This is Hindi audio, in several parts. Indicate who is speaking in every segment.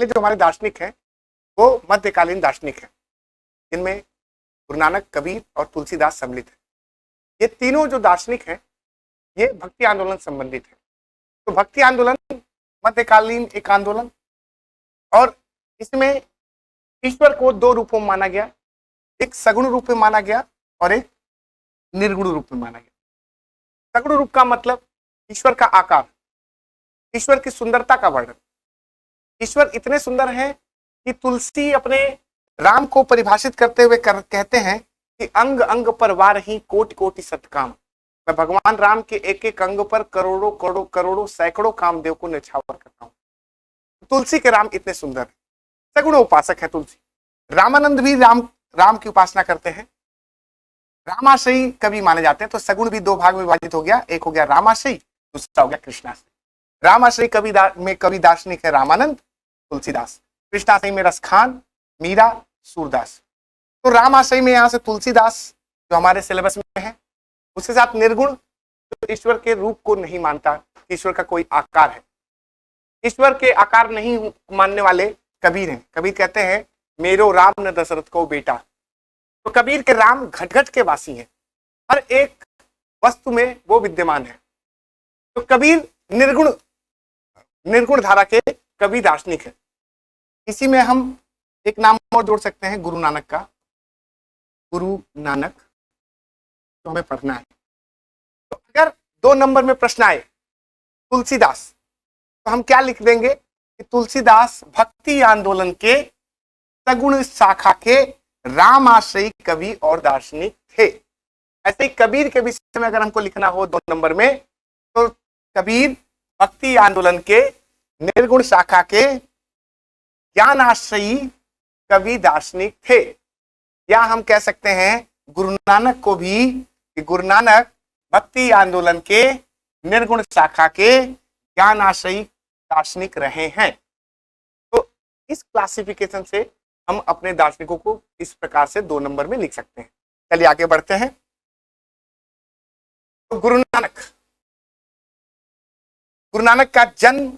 Speaker 1: जो हमारे दार्शनिक हैं वो मध्यकालीन दार्शनिक हैं, जिनमें गुरु नानक, कबीर और तुलसीदास सम्मिलित है। ये तीनों जो दार्शनिक हैं ये भक्ति आंदोलन संबंधित है। तो भक्ति आंदोलन मध्यकालीन एक आंदोलन, और इसमें ईश्वर को दो रूपों में माना गया, एक सगुण रूप में माना गया और एक निर्गुण रूप में माना गया। सगुण रूप का मतलब ईश्वर का आकार, ईश्वर की सुंदरता का वर्णन। ईश्वर इतने सुंदर हैं कि तुलसी अपने राम को परिभाषित करते हुए कहते हैं कि अंग अंग पर वारही कोटि कोटि सतकाम। मैं भगवान राम के एक एक अंग पर करोड़ों करोड़ों करोड़ों सैकड़ों कामदेव को न्यौछावर करता हूं। तुलसी के राम इतने सुंदर है, सगुण उपासक है तुलसी। रामानंद भी राम की उपासना करते हैं, रामाश्रयी कवि माने जाते हैं। तो सगुण भी दो भाग में विभाजित हो गया, एक हो गया रामाश्रयी, दूसरा हो गया कृष्णाश्रयी। रामाश्रयी कवि दार्शनिक है रामानंद, तुलसीदास। कृष्णाश्रयी में रसखान, मीरा, सूरदास। तो रामाश्रयी में यहाँ से तुलसीदास जो हमारे सिलेबस में है, उसके साथ निर्गुण जो ईश्वर के रूप को नहीं मानता, ईश्वर का कोई आकार है। ईश्वर के आकार नहीं मानने वाले कबीर हैं। कबीर कहते हैं मेरो राम न दशरथ को बेटा। तो कबीर के राम घट घट के वासी हैं, हर एक वस्तु में वो विद्यमान है। तो कबीर निर्गुण धारा के कवि दार्शनिक है। इसी में हम एक नाम और जोड़ सकते हैं, गुरु नानक का। गुरु नानक तो हमें पढ़ना है। तो अगर 2 नंबर में प्रश्न आए तुलसीदास, तो हम क्या लिख देंगे कि तुलसीदास भक्ति आंदोलन के सगुण शाखा के रामाश्रयी कवि और दार्शनिक थे। ऐसे ही कबीर के विषय में अगर हमको लिखना हो 2 नंबर में, तो कबीर भक्ति आंदोलन के निर्गुण शाखा के ज्ञानाश्रयी कवि दार्शनिक थे। या हम कह सकते हैं गुरु नानक को भी कि गुरु नानक भक्ति आंदोलन के निर्गुण शाखा के ज्ञानाश्रयी दार्शनिक रहे हैं। तो इस क्लासिफिकेशन से हम अपने दार्शनिकों को इस प्रकार से 2 नंबर में लिख सकते हैं। चलिए आगे बढ़ते हैं। तो गुरु नानक का जन्म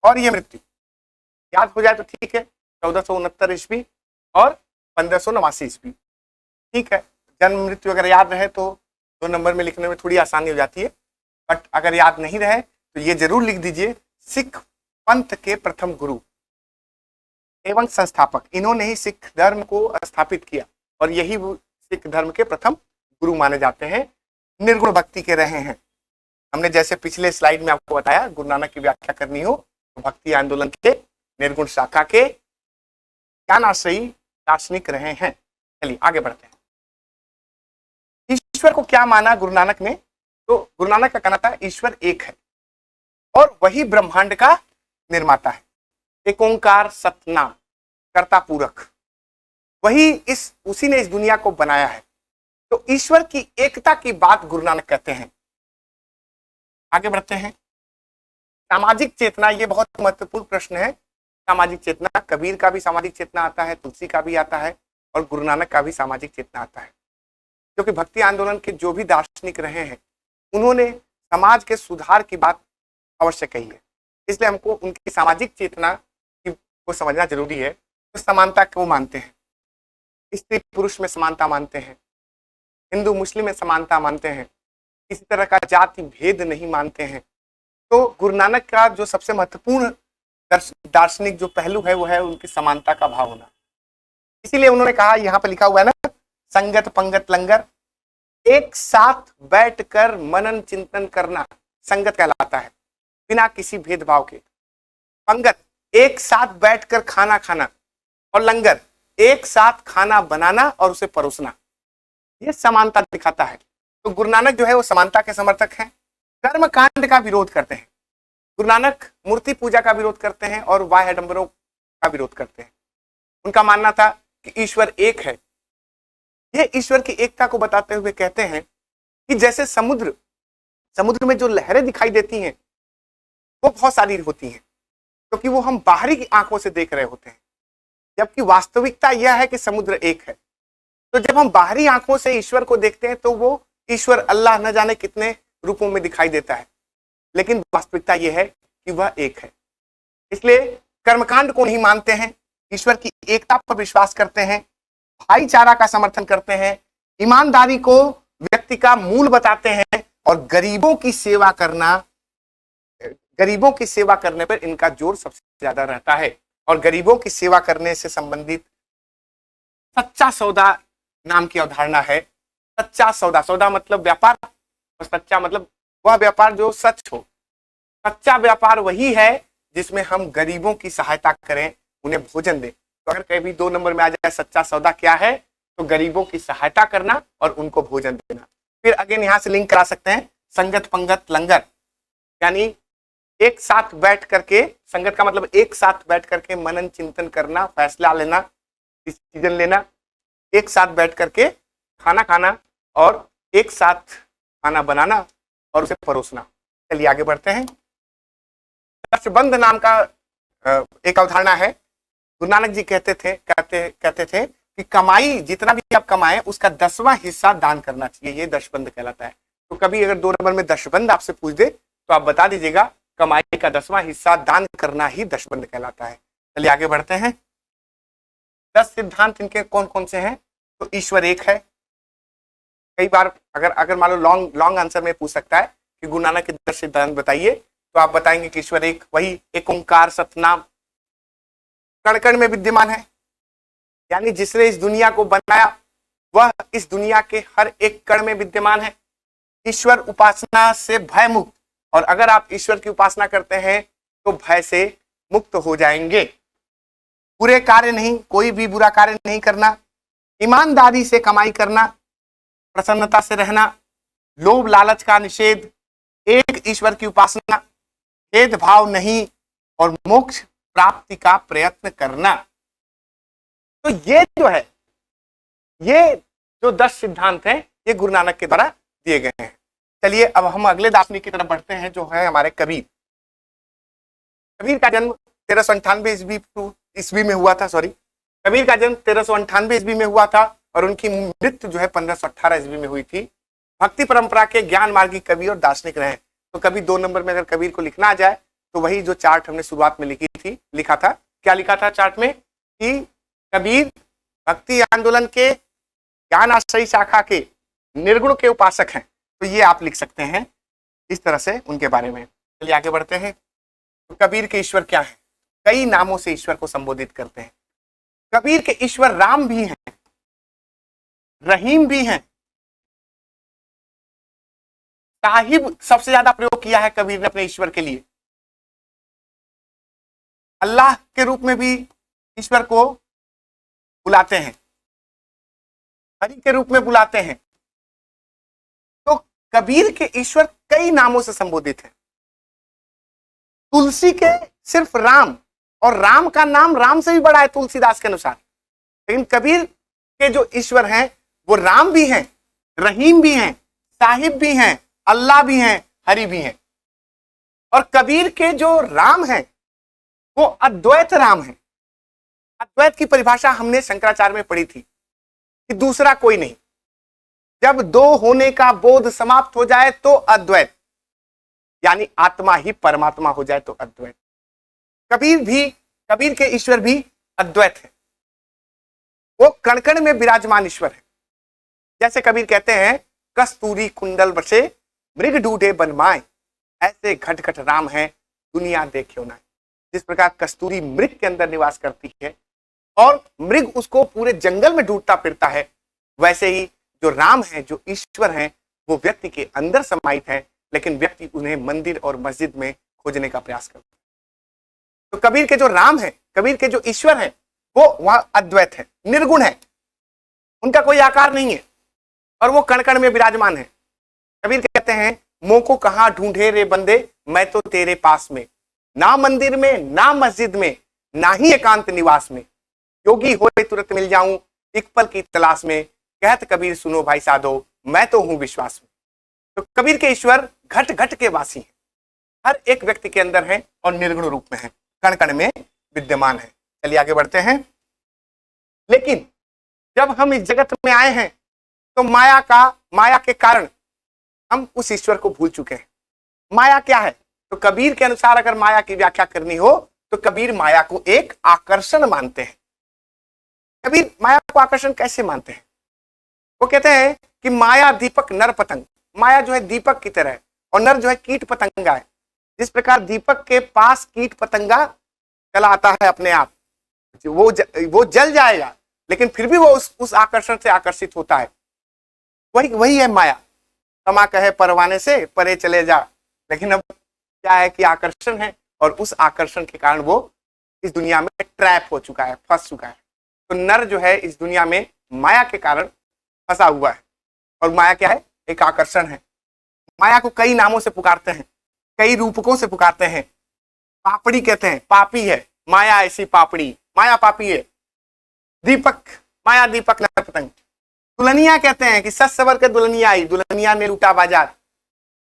Speaker 1: और ये मृत्यु याद हो जाए तो ठीक है, 1469 ईस्वी और 1589 ईस्वी। ठीक है, जन्म मृत्यु अगर याद रहे तो 2 नंबर में लिखने में थोड़ी आसानी हो जाती है। बट अगर याद नहीं रहे तो ये जरूर लिख दीजिए, सिख पंथ के प्रथम गुरु एवं संस्थापक। इन्होंने ही सिख धर्म को स्थापित किया और यही सिख धर्म के प्रथम गुरु माने जाते हैं। निर्गुण भक्ति के रहे हैं। हमने जैसे पिछले स्लाइड में आपको बताया, गुरु नानक की व्याख्या करनी हो तो भक्ति आंदोलन के निर्गुण शाखा के ज्ञानाश्रयी दार्शनिक रहे हैं। चलिए आगे बढ़ते हैं। ईश्वर को क्या माना गुरु नानक ने? तो गुरु नानक का कहना था ईश्वर एक है और वही ब्रह्मांड का निर्माता है। एक ओंकार सतनाम कर्ता पूरक, उसी ने इस दुनिया को बनाया है। तो ईश्वर की एकता की बात गुरु नानक कहते हैं। आगे बढ़ते हैं। सामाजिक चेतना, ये बहुत महत्वपूर्ण प्रश्न है। सामाजिक चेतना, कबीर का भी सामाजिक चेतना आता है, तुलसी का भी आता है और गुरु नानक का भी सामाजिक चेतना आता है। क्योंकि भक्ति आंदोलन के जो भी दार्शनिक रहे हैं उन्होंने समाज के सुधार की बात अवश्य कही है, इसलिए हमको उनकी सामाजिक चेतना को समझना जरूरी है। तो समानता को मानते हैं, स्त्री पुरुष में समानता मानते हैं, हिंदू मुस्लिम में समानता मानते हैं, किसी तरह का जाति भेद नहीं मानते हैं। तो गुरु नानक का जो सबसे महत्वपूर्ण दार्शनिक जो पहलू है वो है उनकी समानता का भाव होना। इसीलिए उन्होंने कहा, यहाँ पर लिखा हुआ है ना, संगत पंगत लंगर, एक साथ बैठकर मनन चिंतन करना संगत कहलाता है, बिना किसी भेदभाव के। पंगत, एक साथ बैठकर खाना खाना, और लंगर, एक साथ खाना बनाना और उसे परोसना, ये समानता दिखाता है। तो गुरु नानक जो है वो समानता के समर्थक हैं। कर्म कांड का विरोध करते हैं। गुरु नानक मूर्ति पूजा का विरोध करते हैं और बाह्य आडंबरों का विरोध करते हैं। उनका मानना था कि ईश्वर एक है। ये ईश्वर की एकता को बताते हुए कहते हैं कि जैसे समुद्र में जो लहरें दिखाई देती हैं वो बहुत सारी होती हैं, क्योंकि वो हम बाहरी आंखों से देख रहे होते हैं, जबकि वास्तविकता यह है कि समुद्र एक है। तो जब हम बाहरी आंखों से ईश्वर को देखते हैं तो वो ईश्वर अल्लाह न जाने कितने रूपों में दिखाई देता है, लेकिन वास्तविकता यह है कि वह एक है। इसलिए कर्मकांड को नहीं मानते हैं, ईश्वर की एकता पर विश्वास करते हैं, भाईचारा का समर्थन करते हैं, ईमानदारी को व्यक्ति का मूल बताते हैं और गरीबों की सेवा करने पर इनका जोर सबसे ज्यादा रहता है। और गरीबों की सेवा करने से संबंधित सच्चा सौदा नाम की अवधारणा है। सच्चा सौदा, सौदा मतलब व्यापार और सच्चा मतलब वह व्यापार जो सच हो। सच्चा व्यापार वही है जिसमें हम गरीबों की सहायता करें, उन्हें भोजन दें। तो अगर कभी 2 नंबर में आ जाए सच्चा सौदा क्या है, तो गरीबों की सहायता करना और उनको भोजन देना। फिर अगेन यहां से लिंक करा सकते हैं संगत पंगत लंगर, यानी एक साथ बैठ करके, संगत का मतलब एक साथ बैठ करके मनन चिंतन करना, फैसला लेना, डिसीजन लेना, एक साथ बैठ करके खाना खाना और एक साथ खाना बनाना और उसे परोसना। चलिए आगे बढ़ते हैं। दशबंध नाम का एक अवधारणा है। गुरु नानक जी कहते थे कि कमाई जितना भी आप कमाएं उसका 10वां हिस्सा दान करना चाहिए, ये दशबंध कहलाता है। तो कभी अगर 2 नंबर में दशबंध आपसे पूछ दे तो आप बता दीजिएगा कमाई का 10वां हिस्सा दान करना ही दशबंध कहलाता है। चलिए आगे बढ़ते हैं। 10 सिद्धांत इनके कौन कौन से हैं? तो ईश्वर एक है। कई बार अगर मान लो लॉन्ग आंसर में पूछ सकता है कि गुरु नानक के 10 सिद्धांत बताइए, तो आप बताएंगे कि ईश्वर एक, वही एक ओंकार सतनाम कण कण में विद्यमान है, यानी जिसने इस दुनिया को बनाया वह इस दुनिया के हर एक कण में विद्यमान है। ईश्वर उपासना से भय मुक्त, और अगर आप ईश्वर की उपासना करते हैं तो भय से मुक्त हो जाएंगे। बुरे कार्य नहीं, कोई भी बुरा कार्य नहीं करना, ईमानदारी से कमाई करना, प्रसन्नता से रहना, लोभ लालच का निषेध, एक ईश्वर की उपासना, भेदभाव नहीं और मोक्ष प्राप्ति का प्रयत्न करना। तो ये जो है, ये जो 10 सिद्धांत हैं, ये गुरु नानक के द्वारा दिए गए हैं। चलिए अब हम अगले दार्शनिक की तरफ बढ़ते हैं, जो है हमारे कबीर। कबीर का जन्म 1398 ईस्वी में हुआ था। कबीर का जन्म 1398 ईस्वी में हुआ था और उनकी मृत्यु जो है 1518 ईस्वी में हुई थी। भक्ति परंपरा के ज्ञान मार्गी कवि और दार्शनिक रहे। तो कभी 2 नंबर में अगर कबीर को लिखना आ जाए तो वही जो चार्ट हमने शुरुआत में लिखा था, क्या लिखा था चार्ट में कि कबीर भक्ति आंदोलन के ज्ञान आश्रयी शाखा के निर्गुण के उपासक हैं। तो ये आप लिख सकते हैं इस तरह से उनके बारे में। चलिए आगे बढ़ते हैं। तो कबीर के ईश्वर क्या है? कई नामों से ईश्वर को संबोधित करते हैं। कबीर के ईश्वर राम भी हैं, रहीम भी हैं, साहिब सबसे ज्यादा प्रयोग किया है कबीर ने अपने ईश्वर के लिए। अल्लाह के रूप में भी ईश्वर को बुलाते हैं, हरि के रूप में बुलाते हैं। तो कबीर के ईश्वर कई नामों से संबोधित है। तुलसी के सिर्फ राम, और राम का नाम राम से भी बड़ा है तुलसीदास के अनुसार। लेकिन कबीर के जो ईश्वर हैं वो राम भी हैं, रहीम भी हैं, साहिब भी हैं, अल्लाह भी हैं, हरि भी हैं। और कबीर के जो राम हैं वो अद्वैत राम है। अद्वैत की परिभाषा हमने शंकराचार्य में पढ़ी थी कि दूसरा कोई नहीं। जब 2 होने का बोध समाप्त हो जाए तो अद्वैत, यानी आत्मा ही परमात्मा हो जाए तो अद्वैत। कबीर के ईश्वर भी अद्वैत है। वो कण कण में विराजमान ईश्वर है। जैसे कबीर कहते हैं, कस्तूरी कुंडल बसे मृग ढूंढे बनमाए, ऐसे घट घट राम है दुनिया देखे ना। जिस प्रकार कस्तूरी मृग के अंदर निवास करती है और मृग उसको पूरे जंगल में ढूंढता फिरता है, वैसे ही जो राम है, जो ईश्वर हैं, वो व्यक्ति के अंदर समाहित है, लेकिन व्यक्ति उन्हें मंदिर और मस्जिद में खोजने का प्रयास करता है। तो कबीर के जो राम है, कबीर के जो ईश्वर है, वो वहां अद्वैत है, निर्गुण है, उनका कोई आकार नहीं है और वो कण कण में विराजमान है। कबीर कहते हैं, मों को कहां ढूंढे रे बंदे, मैं तो तेरे पास में, ना मंदिर में ना मस्जिद में ना ही एकांत निवास में, योगी होए तुरंत मिल जाऊं एक पल की तलाश में, कहत कबीर सुनो भाई साधो मैं तो हूं विश्वास में। तो कबीर के ईश्वर घट घट के वासी हैं, हर एक व्यक्ति के अंदर है और निर्गुण रूप में है, कण कण में विद्यमान है। चलिए आगे बढ़ते हैं। लेकिन जब हम इस जगत में आए हैं तो माया के कारण हम उस ईश्वर को भूल चुके हैं। माया क्या है? तो कबीर के अनुसार अगर माया की व्याख्या करनी हो तो कबीर माया को एक आकर्षण मानते हैं। कबीर माया को आकर्षण कैसे मानते हैं? वो कहते हैं कि माया दीपक नर पतंग, माया जो है दीपक की तरह है और नर जो है कीट पतंगा है। जिस प्रकार दीपक के पास कीट पतंगा चला आता है अपने आप, वो जल जाएगा लेकिन फिर भी वो उस आकर्षण से आकर्षित होता है। वही है माया। तमा कहे परवाने से परे चले जा, लेकिन अब क्या है कि आकर्षण है और उस आकर्षण के कारण वो इस दुनिया में ट्रैप हो चुका है, फंस चुका है। तो नर जो है इस दुनिया में माया के कारण फंसा हुआ है। और माया क्या है? एक आकर्षण है। माया को कई नामों से पुकारते हैं, कई रूपकों से पुकारते हैं। पापड़ी कहते हैं, पापी है माया ऐसी पापड़ी, माया पापी है। दीपक, माया दीपक नर पतंग। दुल्हनिया कहते हैं कि सच सवर के दुल्हनिया आई, दुल्हनिया ने लूटा बाजार,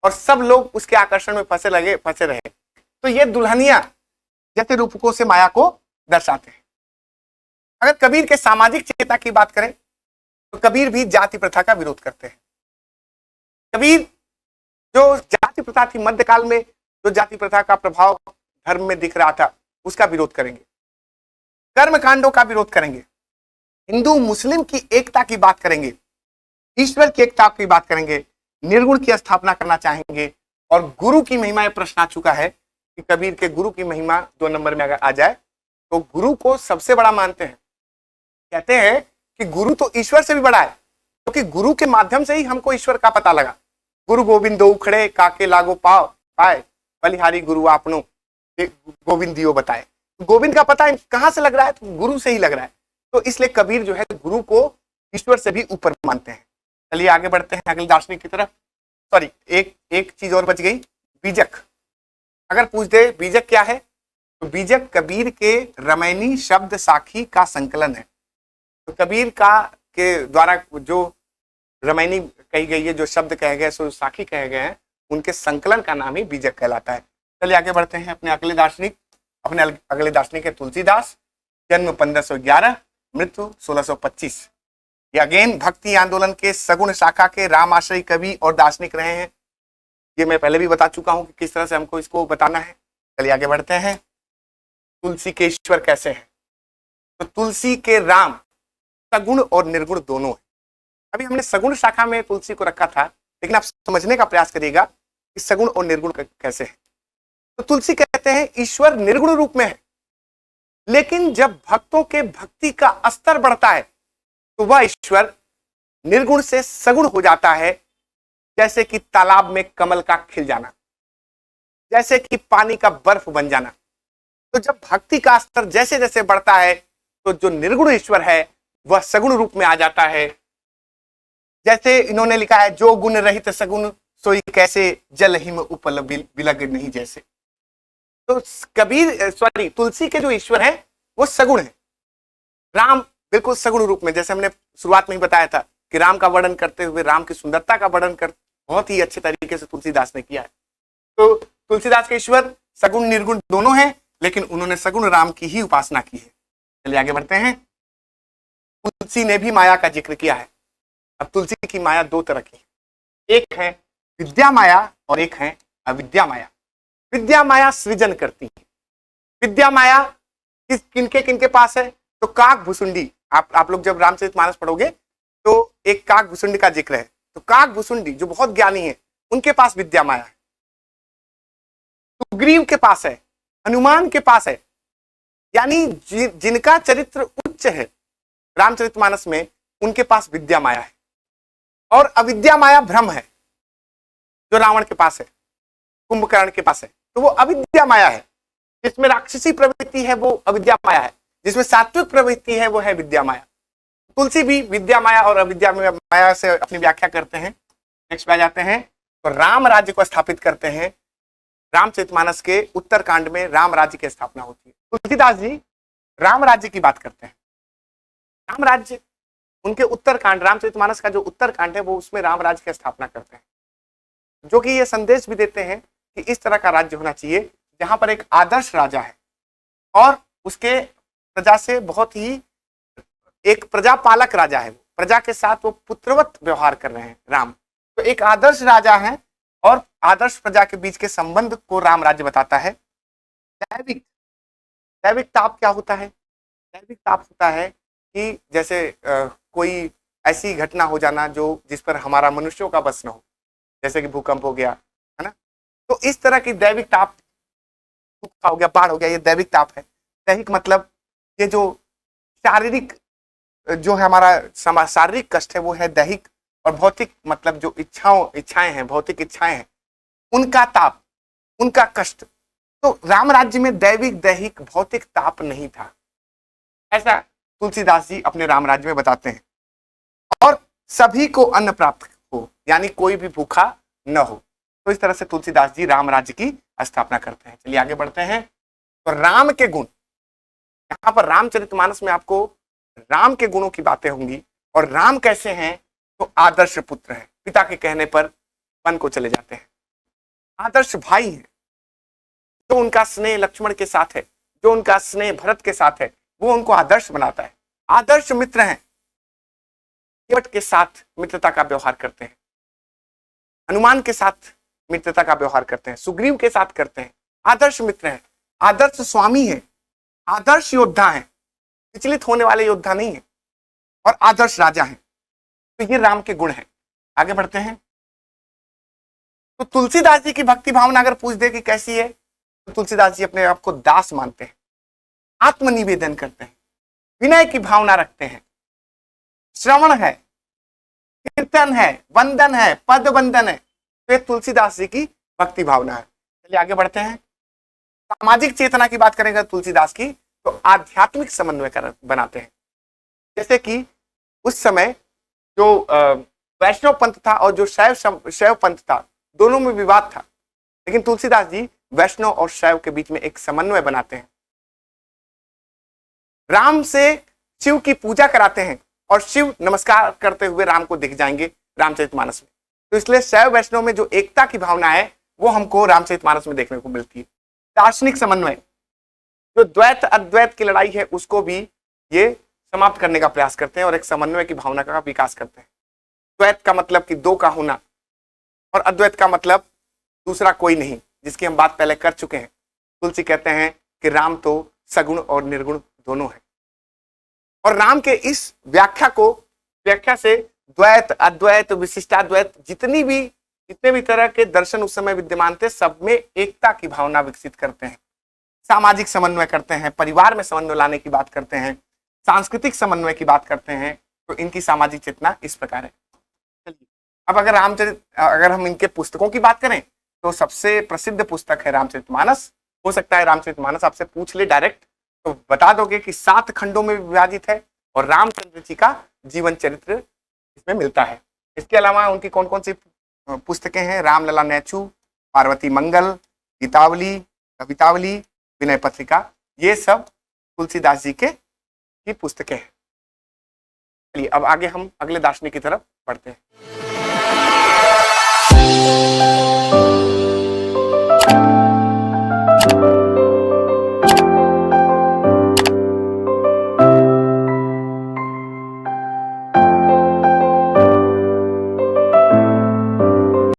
Speaker 1: और सब लोग उसके आकर्षण में फंसे रहे। तो ये दुल्हनिया जैसे रूपकों से माया को दर्शाते हैं। अगर कबीर के सामाजिक चेतना की बात करें तो कबीर भी जाति प्रथा का विरोध करते हैं। कबीर जो जाति प्रथा थी, मध्यकाल में जो जाति प्रथा का प्रभाव धर्म में दिख रहा था, उसका विरोध करेंगे। कर्म कांडों का विरोध करेंगे। हिंदू मुस्लिम की एकता की बात करेंगे। ईश्वर की एकता की बात करेंगे। निर्गुण की स्थापना करना चाहेंगे। और गुरु की महिमा में प्रश्न आ चुका है कि कबीर के गुरु की महिमा 2 नंबर में अगर आ जाए तो गुरु को सबसे बड़ा मानते हैं। कहते हैं कि गुरु तो ईश्वर से भी बड़ा है, क्योंकि गुरु के माध्यम से ही हमको ईश्वर का पता लगा। गुरु गोविंद दो उखड़े काके लागो पाओ पाए, बलिहारी गुरु आपनो गोविंद दियो बताए। गोविंद का पता कहां से लग रहा है? तो गुरु से ही लग रहा है। तो इसलिए कबीर जो है गुरु को ईश्वर से भी ऊपर मानते हैं। चलिए आगे बढ़ते हैं अगले दार्शनिक की तरफ। सॉरी, एक चीज और बच गई, बीजक। अगर पूछ दे बीजक क्या है, तो बीजक कबीर के रमैनी शब्द साखी का संकलन है। तो कबीर का के द्वारा जो रमैनी कही गई है, जो शब्द कहे गए, सो साखी कहे गए हैं, उनके संकलन का नाम ही बीजक कहलाता है। चलिए आगे बढ़ते हैं अपने अगले दार्शनिक है तुलसीदास। जन्म 1511, मृत्यु 1625। ये अगेन भक्ति आंदोलन के सगुण शाखा के राम आश्रयी कवि और दार्शनिक रहे हैं। ये मैं पहले भी बता चुका हूं कि किस तरह से हमको इसको बताना है। चलिए आगे बढ़ते हैं। तुलसी के ईश्वर कैसे हैं? तो तुलसी के राम सगुण और निर्गुण दोनों है। अभी हमने सगुण शाखा में तुलसी को रखा था, लेकिन आप समझने का प्रयास करिएगा कि सगुण और निर्गुण कैसे है। तो तुलसी कहते हैं ईश्वर निर्गुण रूप में है, लेकिन जब भक्तों के भक्ति का स्तर बढ़ता है तो वह ईश्वर निर्गुण से सगुण हो जाता है। जैसे कि तालाब में कमल का खिल जाना, जैसे कि पानी का बर्फ बन जाना। तो जब भक्ति का स्तर जैसे जैसे बढ़ता है तो जो निर्गुण ईश्वर है वह सगुण रूप में आ जाता है। जैसे इन्होंने लिखा है, जो गुण रहित सगुण सोई कैसे, जल हिम उपल बिलग नहीं जैसे। तो तुलसी के जो ईश्वर है वो सगुण है। राम बिल्कुल सगुण रूप में, जैसे हमने शुरुआत में ही बताया था कि राम का वर्णन करते हुए राम की सुंदरता का वर्णन कर बहुत ही अच्छे तरीके से तुलसीदास ने किया है। तो तुलसीदास के ईश्वर सगुण निर्गुण दोनों हैं, लेकिन उन्होंने सगुण राम की ही उपासना की है। चलिए आगे बढ़ते हैं। तुलसी ने भी माया का जिक्र किया है। अब तुलसी की माया 2 तरह की, एक है विद्या माया और एक है अविद्या माया। विद्या माया सृजन करती है। विद्या माया किनके पास है? तो काक भुसुंडी। आप लोग जब रामचरितमानस पढ़ोगे तो एक काक भुसुंडी का जिक्र है। तो काक भुसुंडी जो बहुत ज्ञानी है, उनके पास विद्या माया है। सुग्रीव के पास है, हनुमान के पास है, यानी जिनका चरित्र उच्च है रामचरितमानस में, उनके पास विद्या माया है। और अविद्या माया भ्रम है, जो रावण के पास है, कुंभकर्ण के पास है, तो वो अविद्या माया है। जिसमें राक्षसी प्रवृत्ति है वो अविद्या माया है, जिसमें सात्विक प्रवृत्ति है वो है विद्या माया। तुलसी भी विद्या माया और अविद्या माया से अपनी व्याख्या करते हैं। नेक्स्ट पे आ जाते हैं। तो राम राज्य को स्थापित करते हैं। रामचरितमानस के उत्तरकांड में राम राज्य की स्थापना होती है। तुलसीदास जी राम राज्य की बात करते हैं। राम राज्य, उनके उत्तरकांड, रामचरितमानस का जो उत्तरकांड है वो, उसमें राम राज्य की स्थापना करते हैं, जो कि ये संदेश भी देते हैं कि इस तरह का राज्य होना चाहिए जहां पर एक आदर्श राजा है और उसके प्रजा से बहुत ही एक प्रजापालक राजा है। प्रजा के साथ वो पुत्रवत व्यवहार कर रहे हैं राम। तो एक आदर्श राजा है और आदर्श प्रजा के बीच के संबंध को राम राज्य बताता है। दैविक दैविक ताप क्या होता है? दैविक ताप होता है कि जैसे कोई ऐसी घटना हो जाना जो जिस पर हमारा मनुष्यों का बस न हो, जैसे कि भूकंप हो गया, है ना। तो इस तरह की दैविक ताप हो गया, बाढ़ हो गया, ये दैविक ताप है। दैहिक मतलब ये जो शारीरिक जो है हमारा शारीरिक कष्ट है वो है दैहिक, और भौतिक मतलब जो इच्छाएं हैं, भौतिक इच्छाएं हैं, उनका ताप, उनका कष्ट। तो राम राज्य में दैविक दैहिक भौतिक ताप नहीं था, ऐसा तुलसीदास जी अपने राम राज्य में बताते हैं। और सभी को अन्न प्राप्त हो, यानी कोई भी भूखा न हो। तो इस तरह से तुलसीदास जी राम राज्य की स्थापना करते हैं। चलिए आगे बढ़ते हैं। तो राम के गुण, यहां पर रामचरितमानस में आपको राम के गुणों की बातें होंगी। और राम कैसे हैं? तो आदर्श पुत्र है, पिता के कहने पर वन को चले जाते हैं। आदर्श भाई है, जो उनका स्नेह लक्ष्मण के साथ है, जो उनका स्नेह भरत के साथ है, वो उनको आदर्श बनाता है। आदर्श मित्र हैं, केवट के साथ मित्रता का व्यवहार करते हैं, हनुमान के साथ मित्रता का व्यवहार करते हैं, सुग्रीव के साथ करते हैं। आदर्श मित्र हैं, आदर्श स्वामी है, आदर्श योद्धा है, विचलित होने वाले योद्धा नहीं है, और आदर्श राजा है। तो ये राम के गुण हैं। आगे बढ़ते हैं। तो तुलसीदास जी की भक्ति भावना अगर पूछ दे कि कैसी है, तो तुलसीदास जी अपने आप को दास मानते हैं, आत्मनिवेदन करते हैं, विनय की भावना रखते हैं, श्रवण है, कीर्तन है, वंदन है, पद वंदन है। तो ये तुलसीदास जी की भक्ति भावना है। चलिए आगे बढ़ते हैं। सामाजिक चेतना की बात करेंगे तुलसीदास की, तो आध्यात्मिक समन्वय बनाते हैं। जैसे कि उस समय जो वैष्णव पंथ था और जो शैव पंथ था, दोनों में विवाद था, लेकिन तुलसीदास जी वैष्णव और शैव के बीच में एक समन्वय बनाते हैं। राम से शिव की पूजा कराते हैं, और शिव नमस्कार करते हुए राम को दिख जाएंगे रामचरितमानस में। तो इसलिए शैव वैष्णव में जो एकता की भावना है वो हमको रामचरितमानस में देखने को मिलती है। दार्शनिक समन्वय, जो द्वैत अद्वैत की लड़ाई है उसको भी ये समाप्त करने का प्रयास करते हैं और एक समन्वय की भावना का विकास करते हैं। द्वैत का मतलब कि दो का होना, और अद्वैत का मतलब दूसरा कोई नहीं, जिसकी हम बात पहले कर चुके हैं। तुलसी कहते हैं कि राम तो सगुण और निर्गुण दोनों है। और राम के इस व्याख्या से द्वैत अद्वैत विशिष्टाद्वैत जितने भी तरह के दर्शन उस समय विद्यमान थे, सब में एकता की भावना विकसित करते हैं। सामाजिक समन्वय करते हैं, परिवार में समन्वय लाने की बात करते हैं, सांस्कृतिक समन्वय की बात करते हैं। तो इनकी सामाजिक चेतना इस प्रकार है। चलिए अब अगर हम इनके पुस्तकों की बात करें, तो सबसे प्रसिद्ध पुस्तक है रामचरितमानस। हो सकता है रामचरितमानस आपसे पूछ ले डायरेक्ट, तो बता दोगे कि 7 खंडों में विभाजित है, और रामचंद्र जी का जीवन चरित्र इसमें मिलता है। इसके अलावा उनकी कौन कौन सी पुस्तकें हैं? रामलला नैचू, पार्वती मंगल, गीतावली, कवितावली, विनय पत्रिका, ये सब तुलसीदास जी की पुस्तकें हैं। चलिए अब आगे हम अगले दार्शनिक की तरफ बढ़ते हैं।